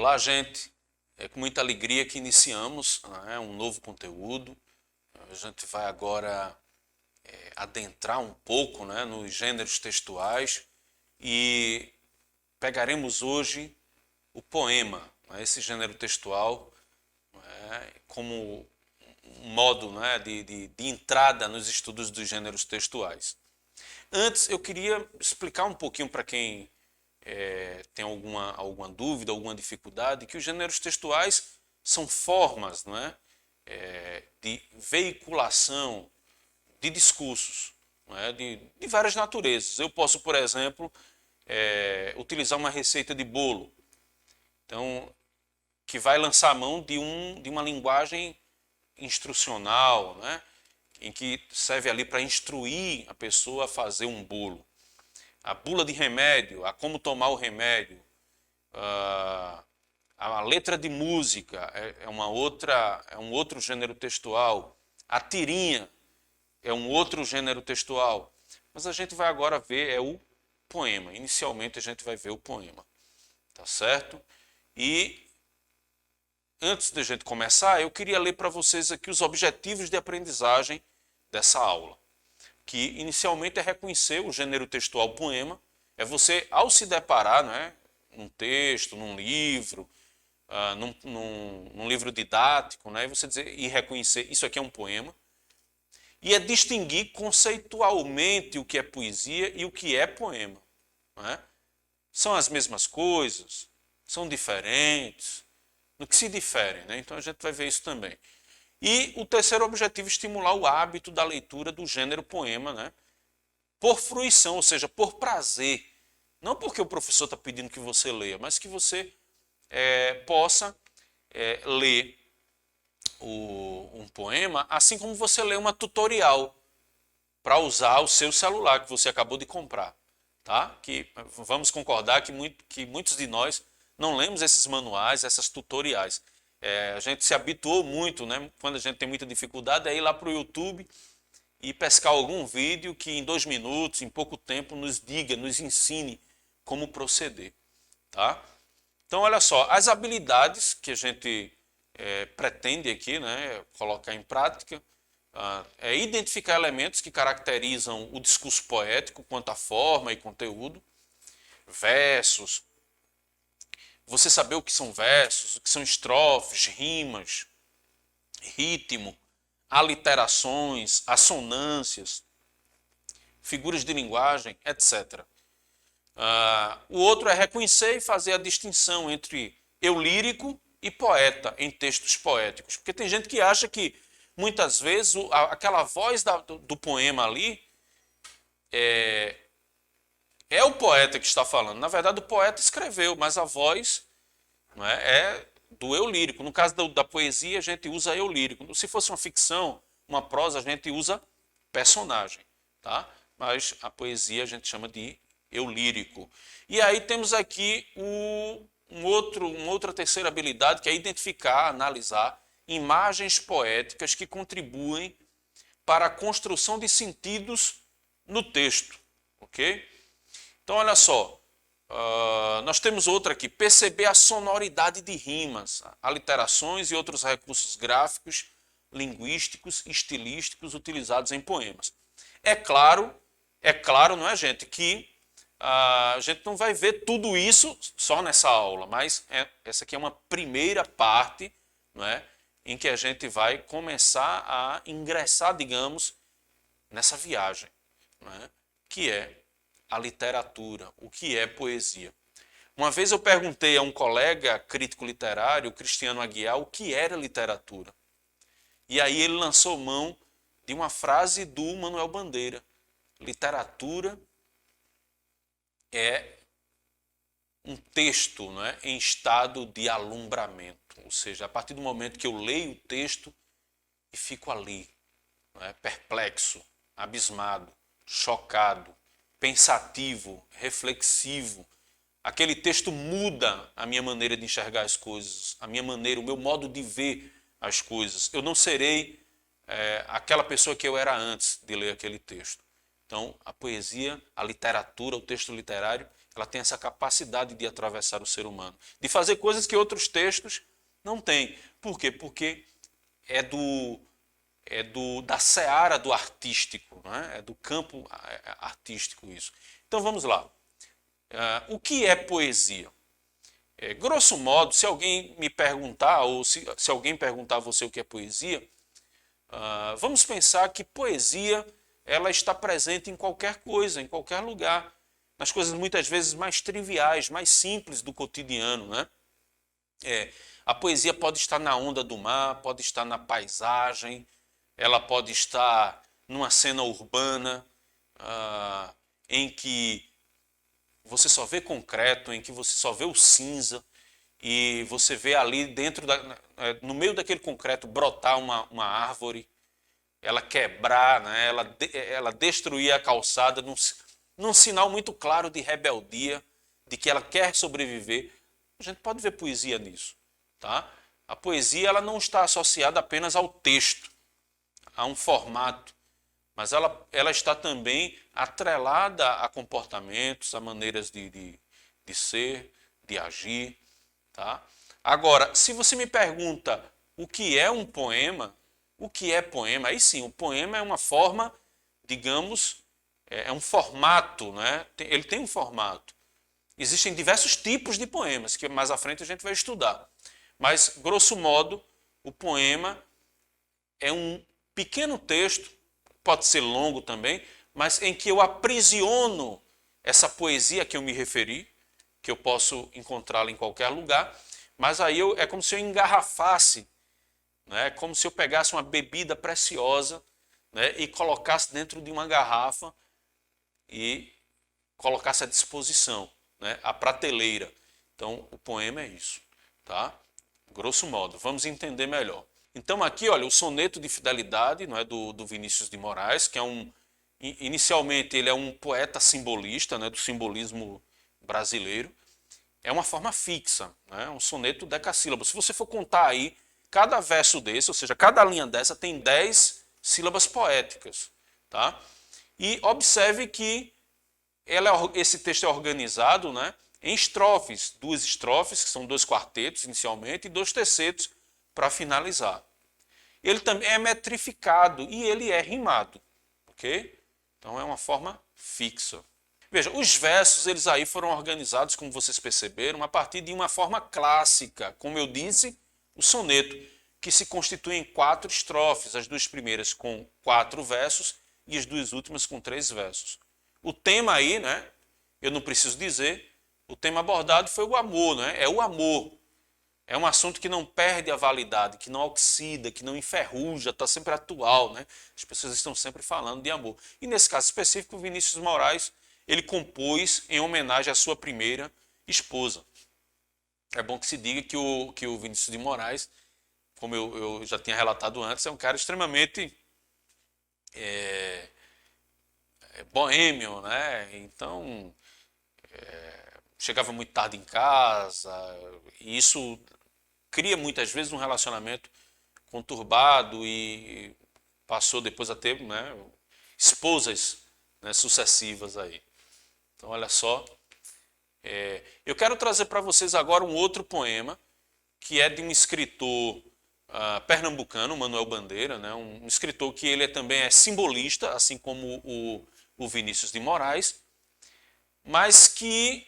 Olá, gente. É com muita alegria que iniciamos, né, um novo conteúdo. A gente vai agora adentrar um pouco, né, nos gêneros textuais e pegaremos hoje o poema, né, esse gênero textual, né, como um modo, né, de entrada nos estudos dos gêneros textuais. Antes, eu queria explicar um pouquinho para quem tem alguma dúvida, alguma dificuldade, que os gêneros textuais são formas, não é? De veiculação de discursos, não é? De várias naturezas. Eu posso, por exemplo, utilizar uma receita de bolo, então, que vai lançar a mão de uma linguagem instrucional, né? Em que serve ali para instruir a pessoa a fazer um bolo. A bula de remédio, a como tomar o remédio, a letra de música é um outro gênero textual, a tirinha é um outro gênero textual. Mas a gente vai agora ver o poema. Inicialmente a gente vai ver o poema, tá certo? E antes de a gente começar, eu queria ler para vocês aqui os objetivos de aprendizagem dessa aula, que inicialmente é reconhecer o gênero textual poema, é você, ao se deparar, né, num texto, num livro, num livro didático, né, você dizer e reconhecer isso aqui é um poema, e é distinguir conceitualmente o que é poesia e o que é poema. Né? São as mesmas coisas? São diferentes? No que se diferem? Né? Então a gente vai ver isso também. E o terceiro objetivo é estimular o hábito da leitura do gênero poema, né? Por fruição, ou seja, por prazer. Não porque o professor está pedindo que você leia, mas que você possa ler um poema, assim como você lê uma tutorial para usar o seu celular que você acabou de comprar. Tá? Que vamos concordar que muitos de nós não lemos esses manuais, essas tutoriais. A gente se habituou muito, né? Quando a gente tem muita dificuldade, é ir lá para o YouTube e pescar algum vídeo que em 2 minutos, em pouco tempo, nos diga, nos ensine como proceder. Tá? Então, olha só, as habilidades que a gente pretende aqui, né, colocar em prática, é identificar elementos que caracterizam o discurso poético quanto à forma e conteúdo, versos, você saber o que são versos, o que são estrofes, rimas, ritmo, aliterações, assonâncias, figuras de linguagem, etc. O outro é reconhecer e fazer a distinção entre eu lírico e poeta em textos poéticos. Porque tem gente que acha que muitas vezes aquela voz do poema ali é o poeta que está falando. Na verdade, o poeta escreveu, mas a voz, não é do eu lírico. No caso da poesia, a gente usa eu lírico. Se fosse uma ficção, uma prosa, a gente usa personagem. Tá? Mas a poesia a gente chama de eu lírico. E aí temos aqui uma outra terceira habilidade, que é identificar, analisar imagens poéticas que contribuem para a construção de sentidos no texto. Ok? Então, olha só, nós temos outra aqui, perceber a sonoridade de rimas, aliterações e outros recursos gráficos, linguísticos e estilísticos utilizados em poemas. É claro, não é, gente, que a gente não vai ver tudo isso só nessa aula, mas essa aqui é uma primeira parte, não é, em que a gente vai começar a ingressar, digamos, nessa viagem, não é, que é a literatura, o que é poesia. Uma vez eu perguntei a um colega crítico literário, Cristiano Aguiar, o que era literatura. E aí ele lançou mão de uma frase do Manuel Bandeira. Literatura é um texto, não é, em estado de alumbramento. Ou seja, a partir do momento que eu leio o texto e fico ali, não é, perplexo, abismado, chocado, pensativo, reflexivo, aquele texto muda a minha maneira de enxergar as coisas, a minha maneira, o meu modo de ver as coisas. Eu não serei aquela pessoa que eu era antes de ler aquele texto. Então, a poesia, a literatura, o texto literário, ela tem essa capacidade de atravessar o ser humano, de fazer coisas que outros textos não têm. Por quê? Porque é da seara do artístico, né? É do campo artístico isso. Então vamos lá. O que é poesia? Grosso modo, se alguém me perguntar, ou se alguém perguntar a você o que é poesia, vamos pensar que poesia ela está presente em qualquer coisa, em qualquer lugar, nas coisas muitas vezes mais triviais, mais simples do cotidiano, né? A poesia pode estar na onda do mar, pode estar na paisagem, ela pode estar numa cena urbana, em que você só vê concreto, em que você só vê o cinza, e você vê ali no meio daquele concreto brotar uma árvore, ela quebrar, né, ela destruir a calçada num sinal muito claro de rebeldia, de que ela quer sobreviver. A gente pode ver poesia nisso. Tá? A poesia ela não está associada apenas ao texto, a um formato, mas ela está também atrelada a comportamentos, a maneiras de ser, de agir. Tá? Agora, se você me pergunta o que é um poema, o que é poema? Aí sim, o poema é uma forma, digamos, é um formato, né? Ele tem um formato. Existem diversos tipos de poemas, que mais à frente a gente vai estudar. Mas, grosso modo, o poema é um pequeno texto, pode ser longo também, mas em que eu aprisiono essa poesia a que eu me referi, que eu posso encontrá-la em qualquer lugar, mas aí é como se eu engarrafasse, né? Como se eu pegasse uma bebida preciosa, né? E colocasse dentro de uma garrafa e colocasse à disposição, né? A prateleira. Então, o poema é isso, tá? Grosso modo, vamos entender melhor. Então aqui, olha, o soneto de fidelidade, não é, do Vinícius de Moraes, que inicialmente ele é um poeta simbolista, né, do simbolismo brasileiro. É uma forma fixa, né, um soneto decassílabo. Se você for contar aí, cada verso desse, ou seja, cada linha dessa tem 10 sílabas poéticas, tá? E observe que esse texto é organizado, né, em estrofes, 2 estrofes, que são 2 quartetos inicialmente, e 2 tercetos para finalizar. Ele também é metrificado e ele é rimado, ok? Então é uma forma fixa. Veja, os versos eles aí foram organizados, como vocês perceberam, a partir de uma forma clássica, como eu disse, o soneto, que se constitui em 4 estrofes, as 2 primeiras com 4 versos e as 2 últimas com 3 versos. O tema aí, né, eu não preciso dizer, o tema abordado foi o amor, né? É o amor. É um assunto que não perde a validade, que não oxida, que não enferruja, está sempre atual, né? As pessoas estão sempre falando de amor. E nesse caso específico, o Vinícius Moraes, ele compôs em homenagem à sua primeira esposa. É bom que se diga que o Vinícius de Moraes, como eu já tinha relatado antes, é um cara extremamente boêmio, né? Então, chegava muito tarde em casa, e isso cria muitas vezes um relacionamento conturbado e passou depois a ter, né, esposas, né, sucessivas aí. Então, olha só. Eu quero trazer para vocês agora um outro poema, que é de um escritor pernambucano, Manuel Bandeira, né, um escritor que ele também é simbolista, assim como o Vinícius de Moraes, mas que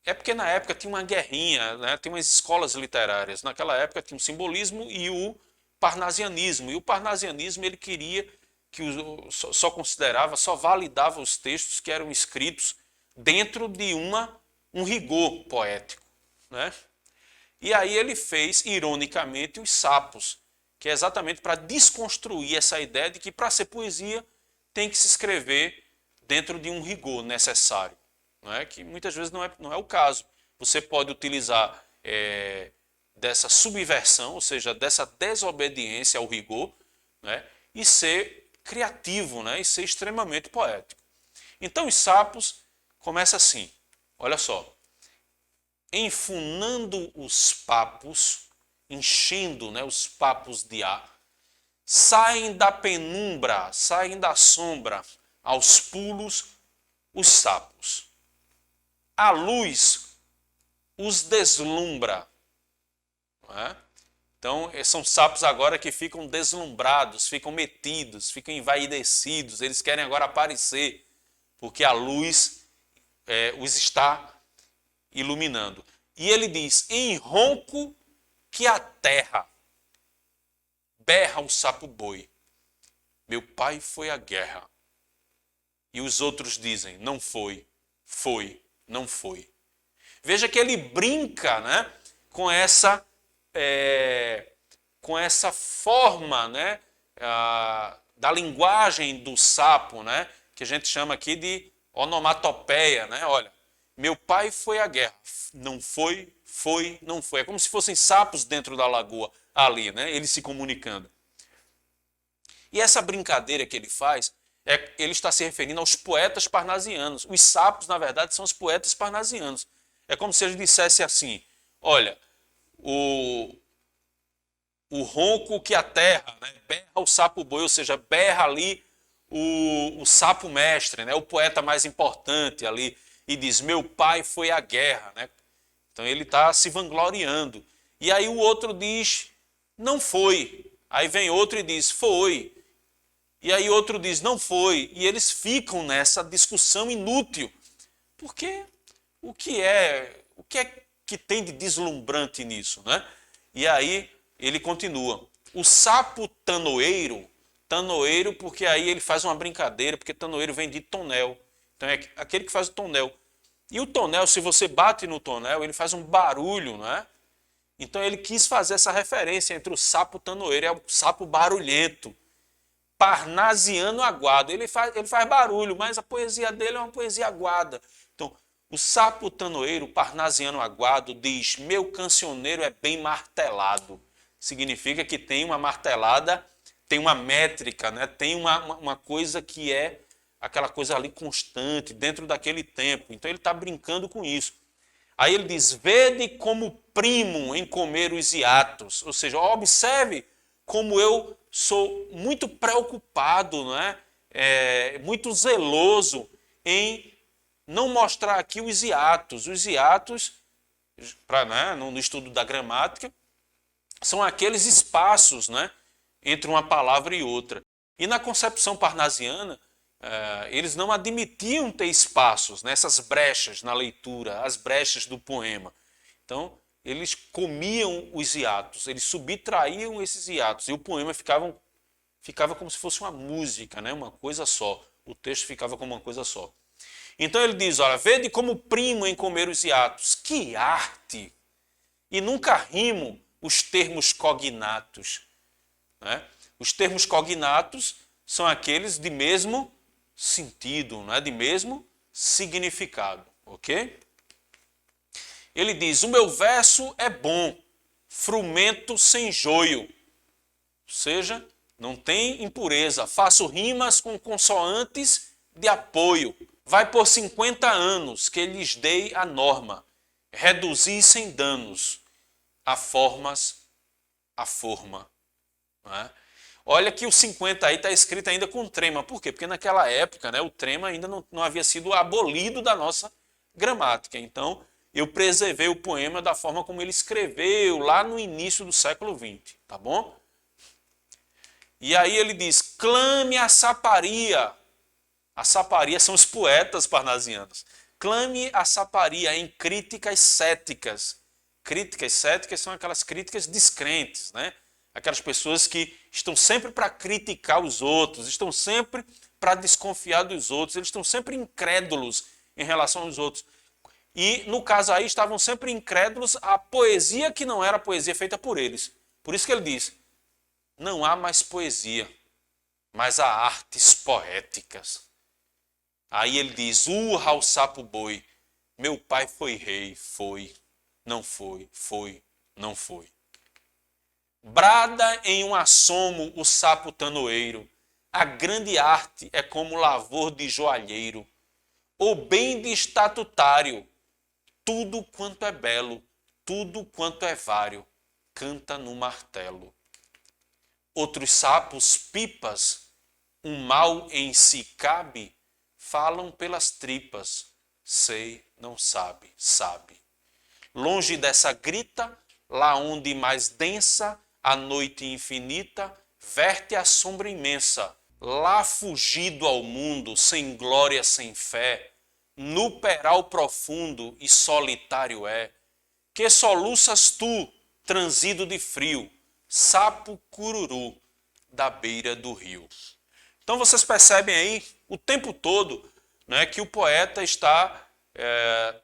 é porque na época tinha uma guerrinha, né? Tem umas escolas literárias. Naquela época tinha o simbolismo e o parnasianismo. E o parnasianismo ele queria que só considerava, só validava os textos que eram escritos dentro de um rigor poético, né? E aí ele fez, ironicamente, os sapos, que é exatamente para desconstruir essa ideia de que para ser poesia tem que se escrever dentro de um rigor necessário. Não é? Que muitas vezes não é o caso. Você pode utilizar dessa subversão, ou seja, dessa desobediência ao rigor, né? E ser criativo, né? E ser extremamente poético. Então os sapos começa assim, olha só. Enfunando os papos, enchendo, né, os papos de ar, saem da penumbra, saem da sombra, aos pulos os sapos. A luz os deslumbra. Não é? Então, são sapos agora que ficam deslumbrados, ficam metidos, ficam envaidecidos. Eles querem agora aparecer, porque a luz os está iluminando. E ele diz, em ronco que a terra berra o sapo-boi. Meu pai foi à guerra. E os outros dizem, não foi, foi, não foi. Veja que ele brinca, né, com essa forma, né, da linguagem do sapo, né, que a gente chama aqui de onomatopeia. Né? Olha, meu pai foi à guerra. Não foi, foi, não foi. É como se fossem sapos dentro da lagoa ali, né, eles se comunicando. E essa brincadeira que ele faz, ele está se referindo aos poetas parnasianos. Os sapos, na verdade, são os poetas parnasianos. É como se ele dissesse assim, olha, o ronco que a terra, né, berra o sapo-boi, ou seja, berra ali o sapo mestre, né, o poeta mais importante ali, e diz, meu pai foi à guerra. Né? Então ele está se vangloriando. E aí o outro diz, não foi. Aí vem outro e diz, foi. E aí outro diz, não foi. E eles ficam nessa discussão inútil. Porque o que é que tem de deslumbrante nisso? Né? E aí ele continua. O sapo tanoeiro porque aí ele faz uma brincadeira, porque tanoeiro vem de tonel. Então é aquele que faz o tonel. E o tonel, se você bate no tonel, ele faz um barulho, não é? Então ele quis fazer essa referência entre o sapo tanoeiro e o sapo barulhento. Parnasiano aguado. Ele faz barulho, mas a poesia dele é uma poesia aguada. Então, o sapo tanoeiro, parnasiano aguado, diz, meu cancioneiro é bem martelado. Significa que tem uma martelada, tem uma métrica, né? Tem uma coisa que é aquela coisa ali constante, dentro daquele tempo. Então ele está brincando com isso. Aí ele diz, vede como primo em comer os hiatos. Ou seja, observe como eu sou muito preocupado, não é? Muito zeloso em não mostrar aqui os hiatos. Os hiatos, né, no estudo da gramática, são aqueles espaços, né, entre uma palavra e outra. E na concepção parnasiana, eles não admitiam ter espaços, né, essas brechas na leitura, as brechas do poema. Então, eles comiam os hiatos, eles subtraíam esses hiatos, e o poema ficava como se fosse uma música, né, uma coisa só. O texto ficava como uma coisa só. Então ele diz, olha, vede como primo em comer os hiatos. Que arte! E nunca rimo os termos cognatos. Né? Os termos cognatos são aqueles de mesmo sentido, né? De mesmo significado. Ok? Ele diz, o meu verso é bom, frumento sem joio. Ou seja, não tem impureza. Faço rimas com consoantes de apoio. Vai por 50 anos que lhes dei a norma. Reduzi sem danos a forma. Não é? Olha que o 50 aí está escrito ainda com trema. Por quê? Porque naquela época, né, o trema ainda não havia sido abolido da nossa gramática. Então, eu preservei o poema da forma como ele escreveu lá no início do século XX. Tá bom? E aí ele diz, clame a saparia. A saparia são os poetas parnasianos. Clame a saparia em críticas céticas. Críticas céticas são aquelas críticas descrentes, né? Aquelas pessoas que estão sempre para criticar os outros, estão sempre para desconfiar dos outros, eles estão sempre incrédulos em relação aos outros. E, no caso aí, estavam sempre incrédulos à poesia que não era poesia feita por eles. Por isso que ele diz, não há mais poesia, mas há artes poéticas. Aí ele diz, urra ao sapo-boi, meu pai foi rei, foi, não foi, foi, não foi. Brada em um assomo o sapo tanoeiro, a grande arte é como lavor de joalheiro, ou bem de estatutário, tudo quanto é belo, tudo quanto é vário, canta no martelo. Outros sapos, pipas, um mal em si cabe, falam pelas tripas, sei, não sabe, sabe. Longe dessa grita, lá onde mais densa a noite infinita, verte a sombra imensa. Lá fugido ao mundo, sem glória, sem fé, no peral profundo e solitário é, que soluças tu, transido de frio, sapo cururu da beira do rio. Então vocês percebem aí o tempo todo, né, que o poeta está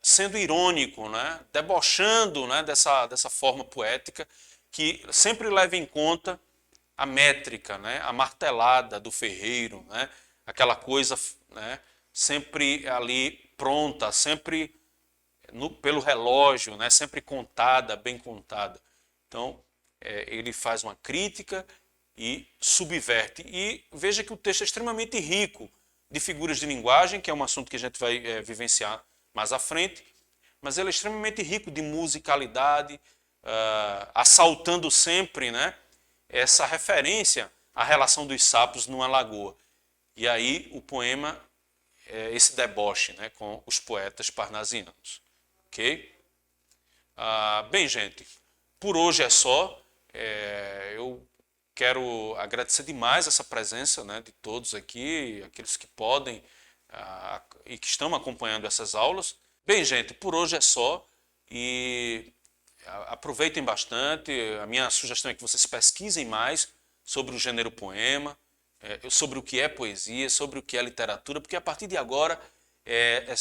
sendo irônico, né, debochando, né, dessa forma poética que sempre leva em conta a métrica, né, a martelada do ferreiro, né, aquela coisa, né, sempre ali pronta, sempre pelo relógio, né, sempre contada, bem contada. Então, ele faz uma crítica e subverte. E veja que o texto é extremamente rico de figuras de linguagem, que é um assunto que a gente vai vivenciar mais à frente, mas ele é extremamente rico de musicalidade, assaltando sempre, né, essa referência à relação dos sapos numa lagoa. E aí o poema é esse deboche, né, com os poetas parnasianos. Ok? Bem, gente, por hoje é só. Eu quero agradecer demais essa presença, né, de todos aqui, aqueles que podem e que estão acompanhando essas aulas. Bem, gente, por hoje é só e aproveitem bastante. A minha sugestão é que vocês pesquisem mais sobre o gênero poema, sobre o que é poesia, sobre o que é literatura, porque a partir de agora é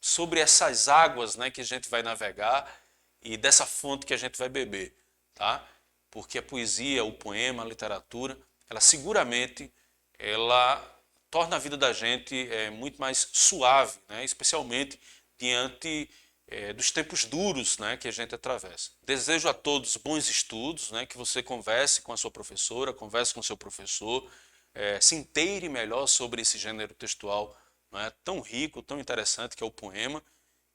sobre essas águas, né, que a gente vai navegar e dessa fonte que a gente vai beber, tá? Porque a poesia, o poema, a literatura, ela seguramente torna a vida da gente muito mais suave, né? Especialmente diante dos tempos duros, né, que a gente atravessa. Desejo a todos bons estudos, né, que você converse com a sua professora, converse com o seu professor, se inteire melhor sobre esse gênero textual, né, tão rico, tão interessante que é o poema.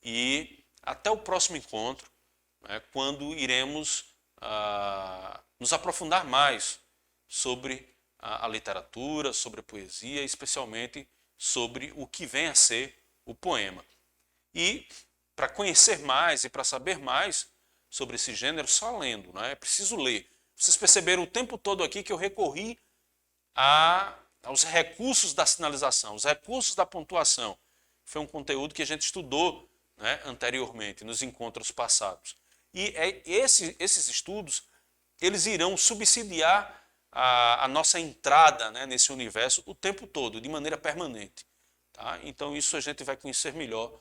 E até o próximo encontro, né, quando iremos nos aprofundar mais sobre a literatura, sobre a poesia, especialmente sobre o que vem a ser o poema. E para conhecer mais e para saber mais sobre esse gênero, só lendo, né? É preciso ler. Vocês perceberam o tempo todo aqui que eu recorri aos recursos da sinalização, os recursos da pontuação. Foi um conteúdo que a gente estudou, né, anteriormente, nos encontros passados. E esses estudos, eles irão subsidiar a nossa entrada, né, nesse universo o tempo todo, de maneira permanente. Tá? Então isso a gente vai conhecer melhor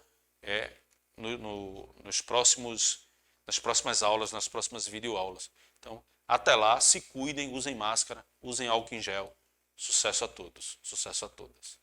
nas próximas aulas, nas próximas videoaulas. Então, até lá, se cuidem, usem máscara, usem álcool em gel. Sucesso a todos, sucesso a todas.